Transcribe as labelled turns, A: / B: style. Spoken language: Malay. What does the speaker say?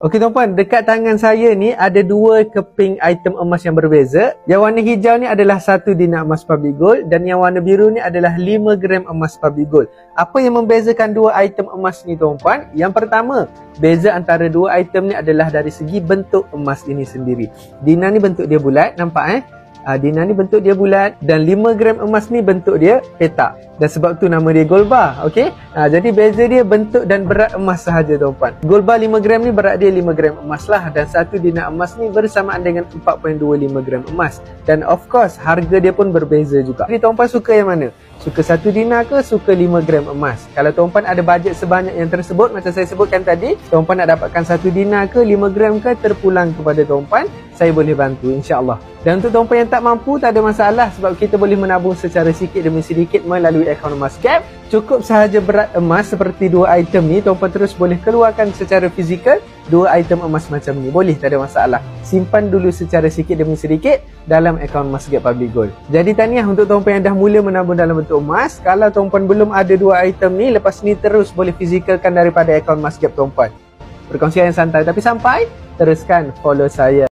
A: Okey tuan-puan, dekat tangan saya ni ada dua keping item emas yang berbeza. Yang warna hijau ni adalah 1 dinar emas public gold dan yang warna biru ni adalah 5 gram emas public gold. Apa yang membezakan dua item emas ni tuan-puan? Yang pertama, beza antara dua item ni adalah dari segi bentuk emas ini sendiri. Dinar ni bentuk dia bulat, nampak dinar ni bentuk dia bulat dan 5 gram emas ni bentuk dia petak. Dan sebab tu nama dia gold bar, okey? Jadi beza dia bentuk dan berat emas sahaja tuan-puan. Gold bar 5 gram ni berat dia 5 gram emas lah dan 1 dinar emas ni bersamaan dengan 4.25 gram emas. Dan of course harga dia pun berbeza juga. Jadi tuan-puan suka yang mana? Suka 1 dinar ke suka 5 gram emas? Kalau tuan-puan ada bajet sebanyak yang tersebut macam saya sebutkan tadi, tuan-puan nak dapatkan 1 dinar ke 5 gram ke, terpulang kepada tuan-puan, saya boleh bantu insya-Allah. Dan untuk tuan-puan yang tak mampu, tak ada masalah sebab kita boleh menabung secara sikit demi sedikit melalui akaun emas Gap. Cukup sahaja berat emas seperti dua item ni, tuan-puan terus boleh keluarkan secara fizikal dua item emas macam ni. Boleh, tak ada masalah. Simpan dulu secara sikit demi sedikit dalam akaun emas Gap Public Gold. Jadi tahniah untuk tuan-puan yang dah mula menabung dalam bentuk emas. Kalau tuan-puan belum ada dua item ni, lepas ni terus boleh fizikalkan daripada akaun emas Gap tuan-puan. Perkongsian yang santai tapi sampai, teruskan follow saya.